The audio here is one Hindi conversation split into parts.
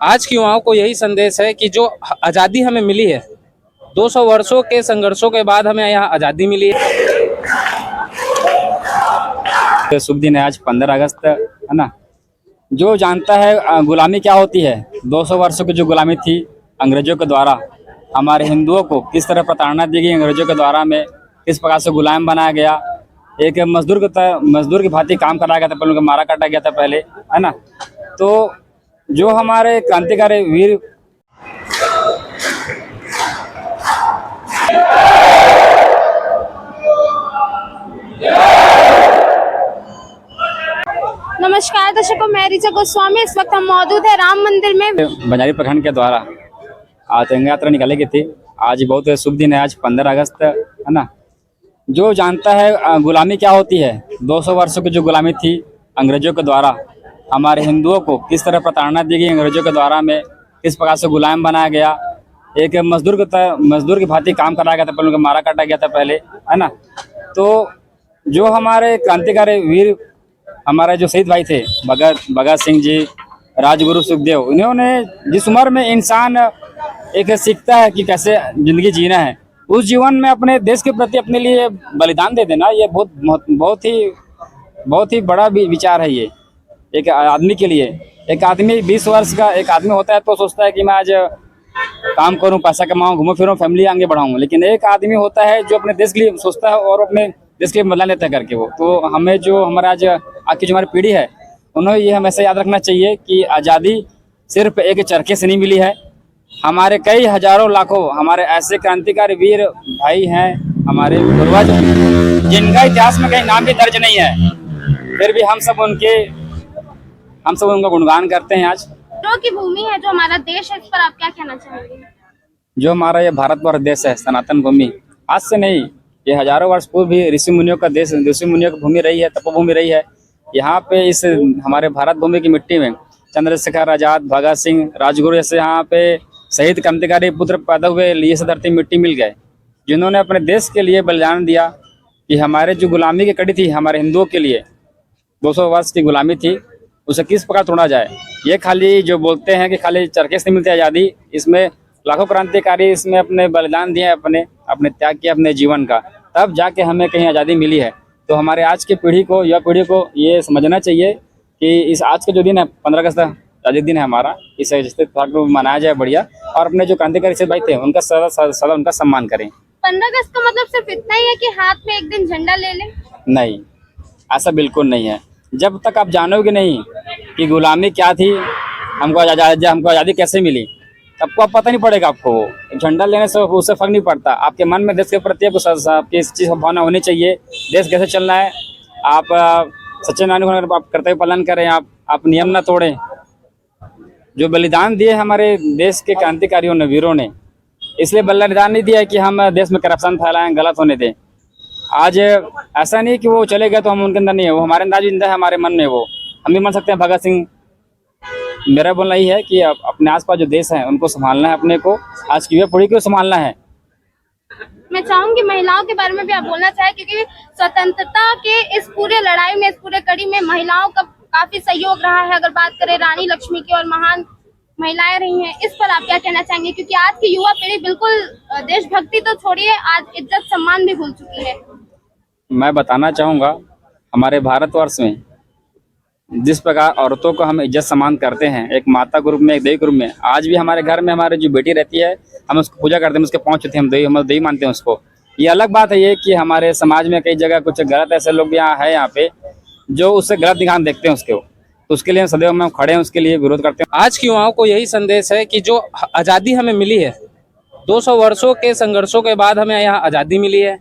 आज की युवाओं को यही संदेश है कि जो आज़ादी हमें मिली है, 200 वर्षों के संघर्षों के बाद हमें यहाँ आज़ादी मिली है। शुभ दिन है आज 15 अगस्त, है ना। जो जानता है गुलामी क्या होती है, 200 वर्षों की जो गुलामी थी अंग्रेजों के द्वारा, हमारे हिंदुओं को किस तरह प्रताड़ना दी गई अंग्रेजों के द्वारा, में किस प्रकार से गुलाम बनाया गया, एक मजदूर की भांति काम कराया गया था, पहले उनको मारा काटा गया था पहले, है ना। तो जो हमारे क्रांतिकारी वीर नमस्कार दर्शकों, मैं ऋचा गोस्वामी। इस वक्त हम मौजूद है राम मंदिर में। बंजारी प्रखंड के द्वारा आज तिरंगा यात्रा निकाली थी। आज बहुत शुभ दिन है आज 15 अगस्त, है ना। जो जानता है गुलामी क्या होती है, 200 वर्षों की जो गुलामी थी अंग्रेजों के द्वारा, हमारे हिंदुओं को किस तरह प्रताड़ना दी गई अंग्रेजों के द्वारा, में किस प्रकार से गुलाम बनाया गया, एक मजदूर की भांति काम कराया गया था, पहले उनको मारा काटा गया था पहले, है ना। तो जो हमारे क्रांतिकारी वीर, हमारे जो शहीद भाई थे भगत सिंह जी, राजगुरु सुखदेव, इन्होंने जिस उम्र में इंसान एक सीखता है कि कैसे जिंदगी जीना है, उस जीवन में अपने देश के प्रति अपने लिए बलिदान दे देना, ये बहुत ही बड़ा विचार है। ये एक आदमी के लिए, एक आदमी 20 वर्ष का एक आदमी होता है तो सोचता है कि मैं आज काम करूं, पैसा कमाऊं, घूमूं फिरूं, फैमिली आगे बढ़ाऊं, लेकिन एक आदमी होता है जो अपने देश के लिए सोचता है और अपने देश के लिए बदला लेता है करके वो। तो हमें जो हमारा आज की जो हमारी पीढ़ी है, उन्हें ये हमेशा याद रखना चाहिए कि आज़ादी सिर्फ एक चरखे से नहीं मिली है। हमारे कई हजारों लाखों हमारे ऐसे क्रांतिकारी वीर भाई हैं, हमारे पूर्वज, जिनका इतिहास में कहीं नाम भी दर्ज नहीं है, फिर भी हम सब उनका गुणगान करते हैं। आज की भूमि है जो हमारा देश है, इस पर आप क्या कहना चाहेंगे? जो हमारा ये भारतवर्ष देश है, सनातन भूमि, आज से नहीं, ये हजारों वर्ष पूर्व भी ऋषि मुनियों का देश, ऋषि मुनियों की भूमि रही है, तपोभूमि रही है। यहाँ पे इस हमारे भारत भूमि की मिट्टी में चंद्रशेखर आजाद, भगत सिंह, राजगुरु जैसे यहाँ पे शहीद क्रांतिकारी पुत्र पैदा हुए, लिए से धरती मिट्टी मिल गए, जिन्होंने अपने देश के लिए बलिदान दिया कि हमारे जो गुलामी की कड़ी थी हमारे हिंदुओं के लिए, 200 वर्ष की गुलामी थी, उसे किस प्रकार तोड़ा जाए। ये खाली जो बोलते हैं कि खाली चरखे से मिलती आज़ादी, इसमें लाखों क्रांतिकारी इसमें अपने बलिदान दिए, अपने त्याग किया अपने जीवन का, तब जाके हमें कहीं आज़ादी मिली है। तो हमारे आज की पीढ़ी को, युवा पीढ़ी को ये समझना चाहिए कि इस आज का जो दिन है 15 अगस्त आज़ादी दिन है हमारा, इसे मनाया जाए बढ़िया, और अपने जो क्रांतिकारी शहीद भाई थे उनका सदा उनका सम्मान करें। 15 अगस्त का मतलब सिर्फ इतना ही है कि हाथ में एक दिन झंडा ले लें? नहीं, ऐसा बिल्कुल नहीं है। जब तक आप जानोगे नहीं कि गुलामी क्या थी, हमको आज़ादी कैसे मिली, आपको पता नहीं पड़ेगा। आपको झंडा लेने से उससे फर्क नहीं पड़ता। आपके मन में देश के प्रति आपकी इस चीज़ भावना होनी चाहिए, देश कैसे चलना है, आप सच्चे नागरिक आप कर्तव्य पालन करें, आप नियम ना तोड़ें। जो बलिदान दिए हमारे देश के क्रांतिकारियों ने, वीरों ने, इसलिए बलिदान नहीं दिया कि हम देश में करप्शन फैलाएं, गलत होने दें। आज ऐसा नहीं कि वो चले गए तो हम उनके अंदर नहीं है, वो हमारे अंदर जिंदा है, हमारे मन में वो हम भी मान सकते हैं। भगत सिंह, मेरा बोलना यही है कि अपने आसपास जो देश है उनको संभालना है, अपने को, आज की युवा पीढ़ी को संभालना है। मैं चाहूंगी महिलाओं के बारे में भी आप बोलना चाहें, क्योंकि स्वतंत्रता के इस पूरे लड़ाई में, इस पूरे कड़ी में महिलाओं का काफी सहयोग रहा है। अगर बात करें रानी लक्ष्मी की, और महान महिलाएं रही हैं, इस पर आप क्या कहना चाहेंगे? क्योंकि आज की युवा पीढ़ी बिल्कुल देशभक्ति तो छोड़िए, आज इज्जत सम्मान भी भूल चुकी है। मैं बताना चाहूँगा, हमारे भारतवर्ष में जिस प्रकार औरतों को हम इज्जत सम्मान करते हैं, एक माता के रूप में, एक देवी के रूप में, आज भी हमारे घर में हमारी जो बेटी रहती है, हम उसको पूजा करते हैं, उसके पाँव छूते हैं, हम देवी मानते हैं उसको। ये अलग बात है ये कि हमारे समाज में कई जगह कुछ गलत ऐसे लोग यहाँ है यहाँ पे जो उससे गलत निगाह देखते हैं उसके, तो उसके लिए सदैव हम खड़े हैं, उसके लिए विरोध करते हैं। आज के युवाओं को यही संदेश है कि जो आज़ादी हमें मिली है, 200 वर्षों के संघर्षों के बाद हमें यहाँ आज़ादी मिली है।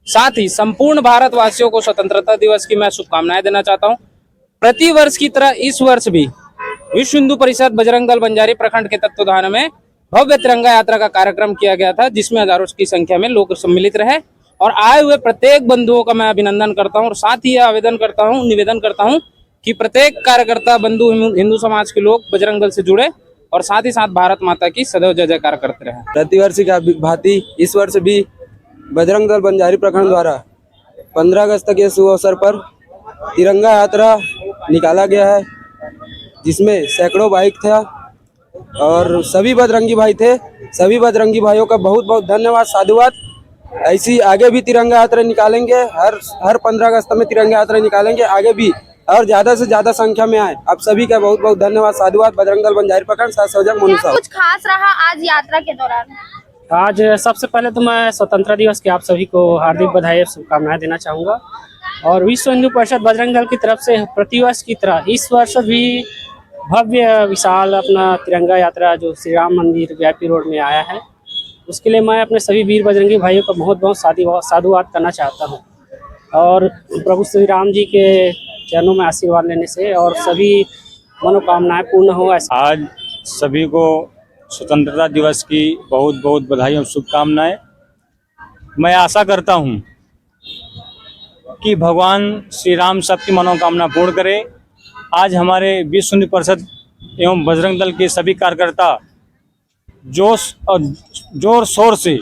साथ ही संपूर्ण भारतवासियों को स्वतंत्रता दिवस की मैं शुभकामनाएं देना चाहता हूँ। प्रति वर्ष की तरह इस वर्ष भी विश्व हिंदू परिषद बजरंग दल बंजारी प्रखंड के तत्वाधान में भव्य तिरंगा यात्रा का कार्यक्रम किया गया था, जिसमें हजारों की संख्या में लोग सम्मिलित रहे। और आए हुए प्रत्येक बंधुओं का मैं अभिनंदन करता हूं और साथ ही आवेदन करता हूं, निवेदन करता हूं कि प्रत्येक कार्यकर्ता बंधु हिंदू समाज के लोग बजरंग दल से जुड़े और साथ ही साथ भारत माता की सदैव जय जयकार करते रहे। प्रतिवर्ष की भांति इस वर्ष भी बजरंग दल बंजारी प्रखंड द्वारा 15 अगस्त के शुभ अवसर पर तिरंगा यात्रा निकाला गया है, जिसमें सैकड़ों बाइक था और सभी बजरंगी भाई थे। सभी बजरंगी भाइयों का बहुत बहुत धन्यवाद, साधुवाद। ऐसी आगे भी तिरंगा यात्रा निकालेंगे, हर 15 अगस्त में तिरंगा यात्रा निकालेंगे आगे भी, और ज्यादा से ज्यादा संख्या में आए। आप सभी का बहुत बहुत धन्यवाद, साधुवाद। बजरंग दल बंजारी प्रखंड संयोजक मनु साहब। कुछ खास रहा आज यात्रा के दौरान? आज सबसे पहले तो मैं स्वतंत्रता दिवस की आप सभी को हार्दिक बधाई और शुभकामनाएं देना चाहूँगा। और विश्व हिंदू परिषद बजरंग दल की तरफ से प्रतिवर्ष की तरह इस वर्ष भी भव्य विशाल अपना तिरंगा यात्रा जो श्री राम मंदिर वीआईपी रोड में आया है, उसके लिए मैं अपने सभी वीर बजरंगी भाइयों का बहुत बहुत साधुवाद करना चाहता हूँ। और प्रभु श्री राम जी के चरणों में आशीर्वाद लेने से और सभी मनोकामनाएं पूर्ण हो। आज सभी को स्वतंत्रता दिवस की बहुत बहुत बधाई और शुभकामनाएं। मैं आशा करता हूं कि भगवान श्री राम सबकी मनोकामना पूर्ण करे। आज हमारे विश्व हिंदू परिषद एवं बजरंग दल के सभी कार्यकर्ता जोश और जोर शोर से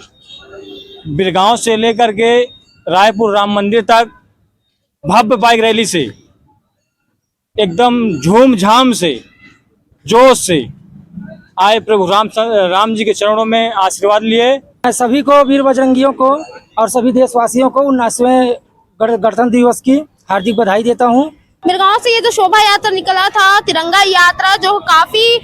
बिरगांव से लेकर के रायपुर राम मंदिर तक भव्य बाइक रैली से एकदम झूम झाम से जोश से आए प्रभु राम जी के चरणों में आशीर्वाद लिए। सभी को वीर बजरंगियों को और सभी देशवासियों को 79वें गणतंत्र दिवस की हार्दिक बधाई देता हूं। बिरगांव से ये जो शोभा यात्रा निकला था, तिरंगा यात्रा, जो काफी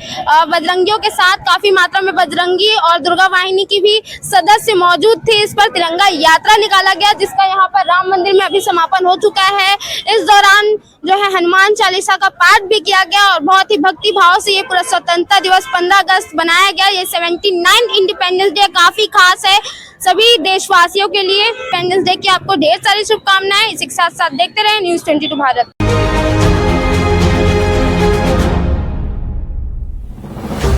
बजरंगियों के साथ काफी मात्रा में बजरंगी और दुर्गा वाहिनी की भी सदस्य मौजूद थे। इस पर तिरंगा यात्रा निकाला गया, जिसका यहाँ पर राम मंदिर में अभी समापन हो चुका है। इस दौरान जो है हनुमान चालीसा का पाठ भी किया गया और बहुत ही भक्ति भाव से ये पूरा स्वतंत्रता दिवस 15 अगस्त बनाया गया। ये 79 इंडिपेंडेंस डे काफी खास है सभी देशवासियों के लिए। इंडिपेंडेंस डे की आपको ढेर सारी शुभकामनाएं। इसी के साथ साथ देखते रहे न्यूज़ 22 भारत।